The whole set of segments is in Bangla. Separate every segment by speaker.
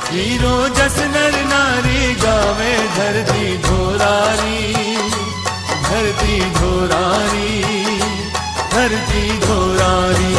Speaker 1: हीरो जस नर नारी गावे धरती धोरारी, धरती धोरारी, धरती धोरारी।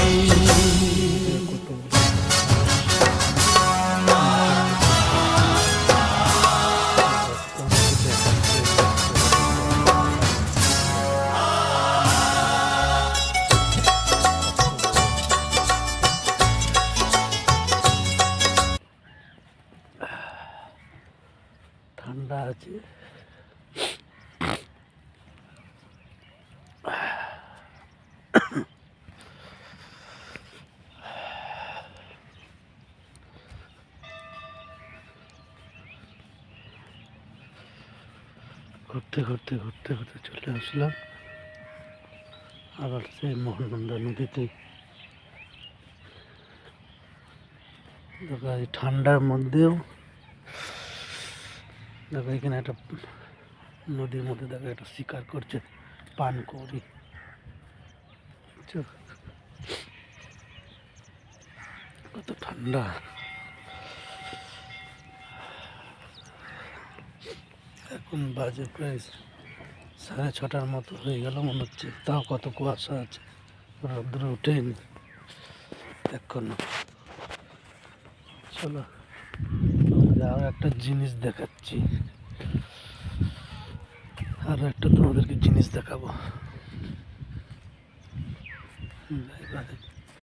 Speaker 2: ঠান্ডা আছে। ঘুরতে ঘুরতে ঘুরতে ঘুরতে চলে আসলাম আবার সেই মহানন্দা নদীতে। দেখো এই ঠান্ডার মধ্যেও দেখো এখানে একটা নদীর মধ্যে দেখো একটা শিকার করছে পানকৌড়ি। কত ঠান্ডা। এখন বাজে প্রায় 6:30 মতো হয়ে গেল মনে হচ্ছে, তাও কত কুয়াশা আছে, রোদ্র উঠেনি এখনো। চলো আরো একটা জিনিস দেখাচ্ছি, আরো একটা তোমাদেরকে জিনিস দেখাবো।